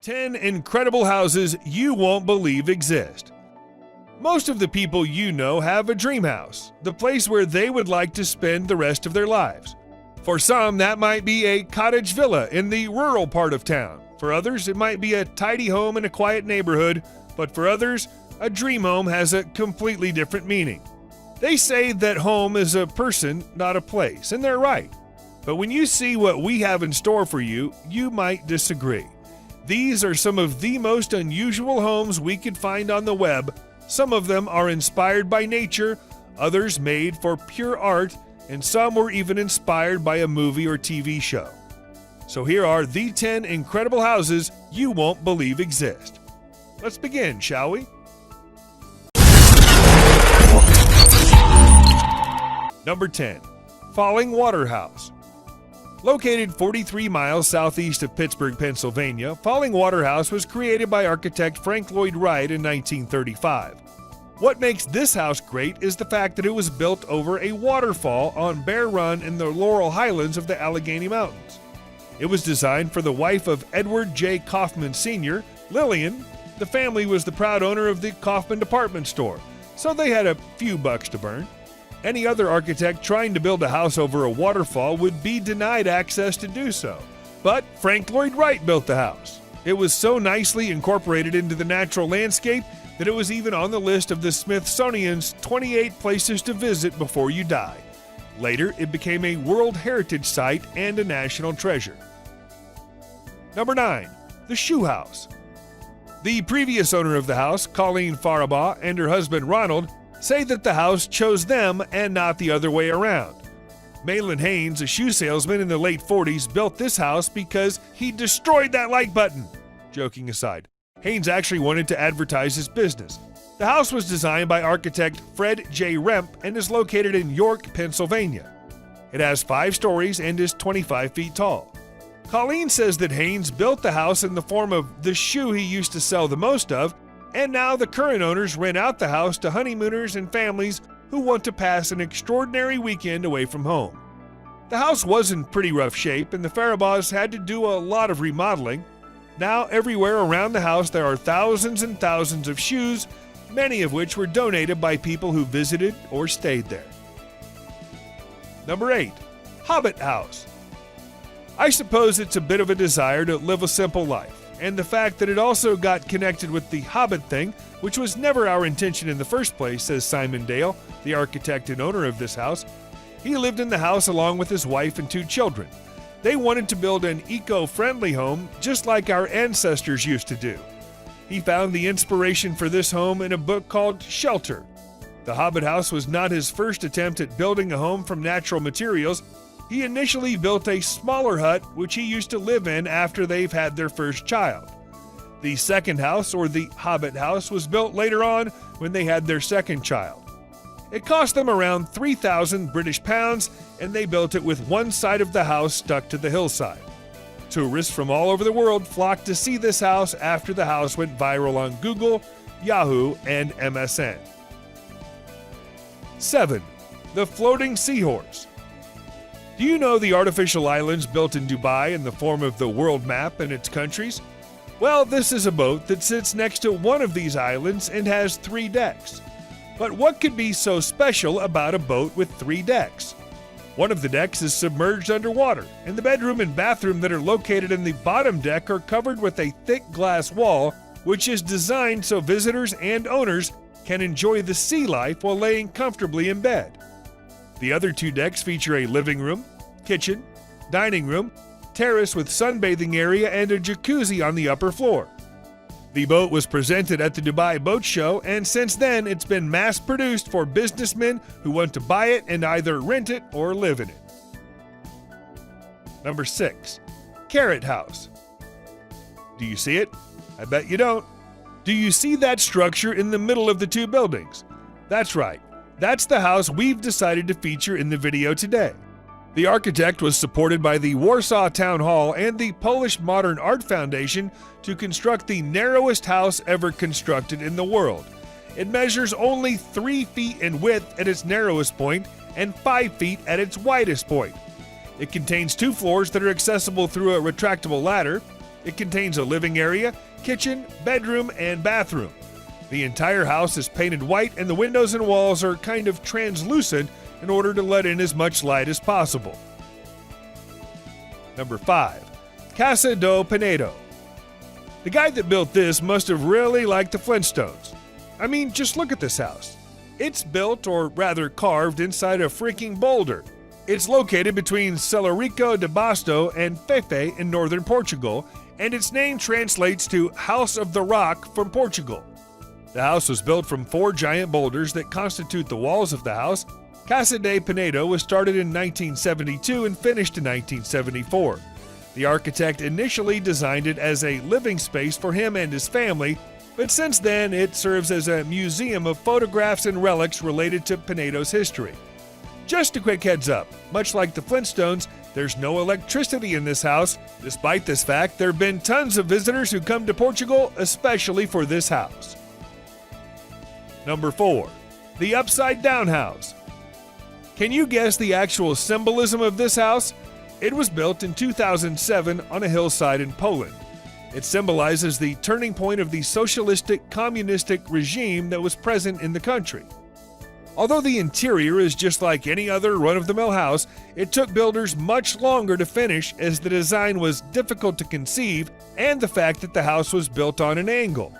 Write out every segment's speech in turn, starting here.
10 incredible houses you won't believe exist. Most of the people you know have a dream house, the place where they would like to spend the rest of their lives. For some, that might be a cottage villa in the rural part of town. For others, it might be a tidy home in a quiet neighborhood. But for others, a dream home has a completely different meaning. They say that home is a person, not a place, and they're right. But when you see what we have in store for you, you might disagree. These are some of the most unusual homes we could find on the web. Some of them are inspired by nature, others made for pure art, and some were even inspired by a movie or TV show. So here are the 10 incredible houses you won't believe exist. Let's begin, shall we? Number 10. Falling Water House. Located 43 miles southeast of Pittsburgh, Pennsylvania, Falling Water House was created by architect Frank Lloyd Wright in 1935. What makes this house great is the fact that it was built over a waterfall on Bear Run in the Laurel Highlands of the Allegheny Mountains. It was designed for the wife of Edward J. Kaufman Sr., Lillian. The family was the proud owner of the Kaufman department store, so they had a few bucks to burn. Any other architect trying to build a house over a waterfall would be denied access to do so. But Frank Lloyd Wright built the house. It was so nicely incorporated into the natural landscape that it was even on the list of the Smithsonian's 28 places to visit before you die. Later, it became a World Heritage Site and a national treasure. Number 9. The Shoe House. The previous owner of the house, Colleen Faribaugh, and her husband Ronald, say that the house chose them and not the other way around. Malin Haynes, a shoe salesman in the late 40s, built this house because he destroyed that like button. Joking aside, Haynes actually wanted to advertise his business. The house was designed by architect Fred J. Remp and is located in York, Pennsylvania. It has 5 stories and is 25 feet tall. Colleen says that Haynes built the house in the form of the shoe he used to sell the most of, and now the current owners rent out the house to honeymooners and families who want to pass an extraordinary weekend away from home. The house was in pretty rough shape, and the Faribaughs had to do a lot of remodeling. Now everywhere around the house there are thousands and thousands of shoes, many of which were donated by people who visited or stayed there. Number 8. Hobbit House. I suppose it's a bit of a desire to live a simple life, and the fact that it also got connected with the Hobbit thing, which was never our intention in the first place, says Simon Dale, the architect and owner of this house. He lived in the house along with his wife and 2 children. They wanted to build an eco-friendly home just like our ancestors used to do. He found the inspiration for this home in a book called Shelter. The Hobbit house was not his first attempt at building a home from natural materials. He initially built a smaller hut which he used to live in after they've had their first child. The second house, or the Hobbit house, was built later on when they had their second child. It cost them around 3,000 British pounds, and they built it with one side of the house stuck to the hillside. Tourists from all over the world flocked to see this house after the house went viral on Google, Yahoo, and MSN. 7. The Floating Seahorse. Do you know the artificial islands built in Dubai in the form of the world map and its countries? Well, this is a boat that sits next to one of these islands and has 3 decks. But what could be so special about a boat with 3 decks? One of the decks is submerged underwater, and the bedroom and bathroom that are located in the bottom deck are covered with a thick glass wall, which is designed so visitors and owners can enjoy the sea life while laying comfortably in bed. The other 2 decks feature a living room, kitchen, dining room, terrace with sunbathing area, and a jacuzzi on the upper floor. The boat was presented at the Dubai Boat Show, and since then it's been mass-produced for businessmen who want to buy it and either rent it or live in it. Number 6. Carrot House. Do you see it? I bet you don't. Do you see that structure in the middle of the 2 buildings? That's right. That's the house we've decided to feature in the video today. The architect was supported by the Warsaw Town Hall and the Polish Modern Art Foundation to construct the narrowest house ever constructed in the world. It measures only 3 feet in width at its narrowest point and 5 feet at its widest point. It contains 2 floors that are accessible through a retractable ladder. It contains a living area, kitchen, bedroom, and bathroom. The entire house is painted white and the windows and walls are kind of translucent in order to let in as much light as possible. Number 5. Casa do Pinedo. The guy that built this must have really liked the Flintstones. I mean, just look at this house. It's built, or rather carved, inside a freaking boulder. It's located between Celorico de Basto and Fefe in northern Portugal, and its name translates to House of the Rock from Portugal. The house was built from 4 giant boulders that constitute the walls of the house. Casa de Pinedo was started in 1972 and finished in 1974. The architect initially designed it as a living space for him and his family, but since then it serves as a museum of photographs and relics related to Pinedo's history. Just a quick heads up, much like the Flintstones, there's no electricity in this house. Despite this fact, there have been tons of visitors who come to Portugal, especially for this house. Number 4. The Upside Down House. Can you guess the actual symbolism of this house? It was built in 2007 on a hillside in Poland. It symbolizes the turning point of the socialistic, communistic regime that was present in the country. Although the interior is just like any other run-of-the-mill house, it took builders much longer to finish as the design was difficult to conceive and the fact that the house was built on an angle.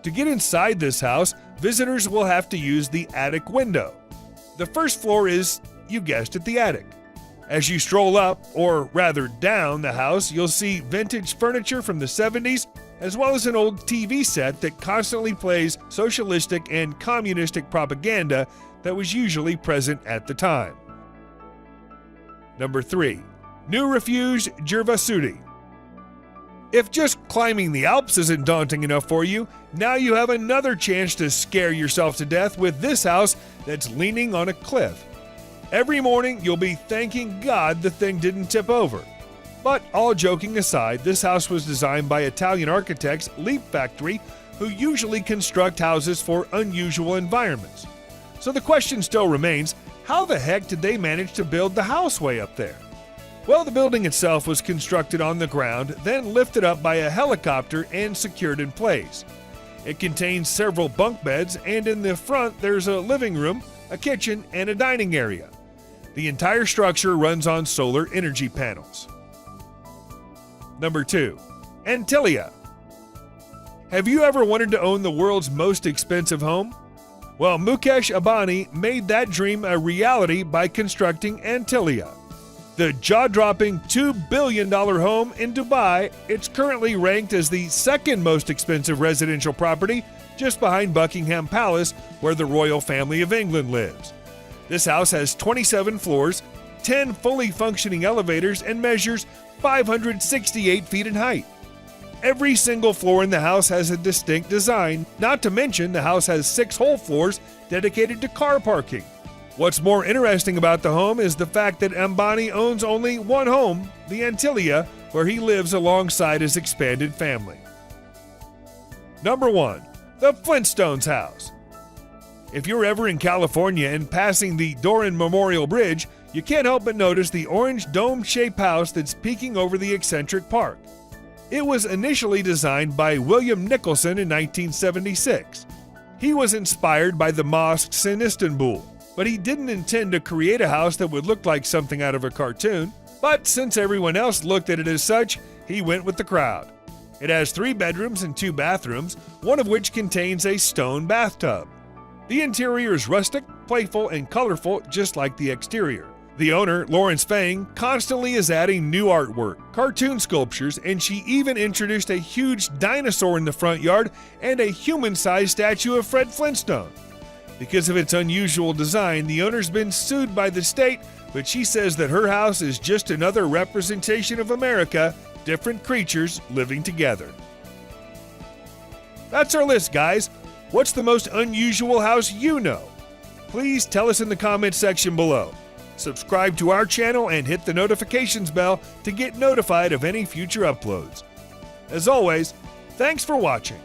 To get inside this house, visitors will have to use the attic window. The first floor is, you guessed it, the attic. As you stroll up, or rather down the house, you'll see vintage furniture from the 70s, as well as an old TV set that constantly plays socialistic and communistic propaganda that was usually present at the time. Number 3. New Refuge Gervasudi. If just climbing the Alps isn't daunting enough for you, now you have another chance to scare yourself to death with this house that's leaning on a cliff. Every morning, you'll be thanking God the thing didn't tip over. But all joking aside, this house was designed by Italian architects Leap Factory, who usually construct houses for unusual environments. So the question still remains, how the heck did they manage to build the house way up there? Well, the building itself was constructed on the ground, then lifted up by a helicopter and secured in place. It contains several bunk beds, and in the front there's a living room, a kitchen, and a dining area. The entire structure runs on solar energy panels. Number 2. Antillia. Have you ever wanted to own the world's most expensive home? Well, Mukesh Ambani made that dream a reality by constructing Antillia. The jaw-dropping $2 billion home in Dubai, it's currently ranked as the second most expensive residential property, just behind Buckingham Palace, where the royal family of England lives. This house has 27 floors, 10 fully functioning elevators, and measures 568 feet in height. Every single floor in the house has a distinct design, not to mention the house has 6 whole floors dedicated to car parking. What's more interesting about the home is the fact that Ambani owns only one home, the Antillia, where he lives alongside his expanded family. Number 1. The Flintstones House. If you're ever in California and passing the Doran Memorial Bridge, you can't help but notice the orange dome-shaped house that's peeking over the eccentric park. It was initially designed by William Nicholson in 1976. He was inspired by the mosques in Istanbul, but he didn't intend to create a house that would look like something out of a cartoon. But since everyone else looked at it as such, he went with the crowd. It has 3 bedrooms and 2 bathrooms, one of which contains a stone bathtub. The interior is rustic, playful, and colorful, just like the exterior. The owner, Lawrence Fang, constantly is adding new artwork, cartoon sculptures, and she even introduced a huge dinosaur in the front yard and a human-sized statue of Fred Flintstone. Because of its unusual design, the owner's been sued by the state, but she says that her house is just another representation of America, different creatures living together. That's our list, guys. What's the most unusual house you know? Please tell us in the comments section below. Subscribe to our channel and hit the notifications bell to get notified of any future uploads. As always, thanks for watching.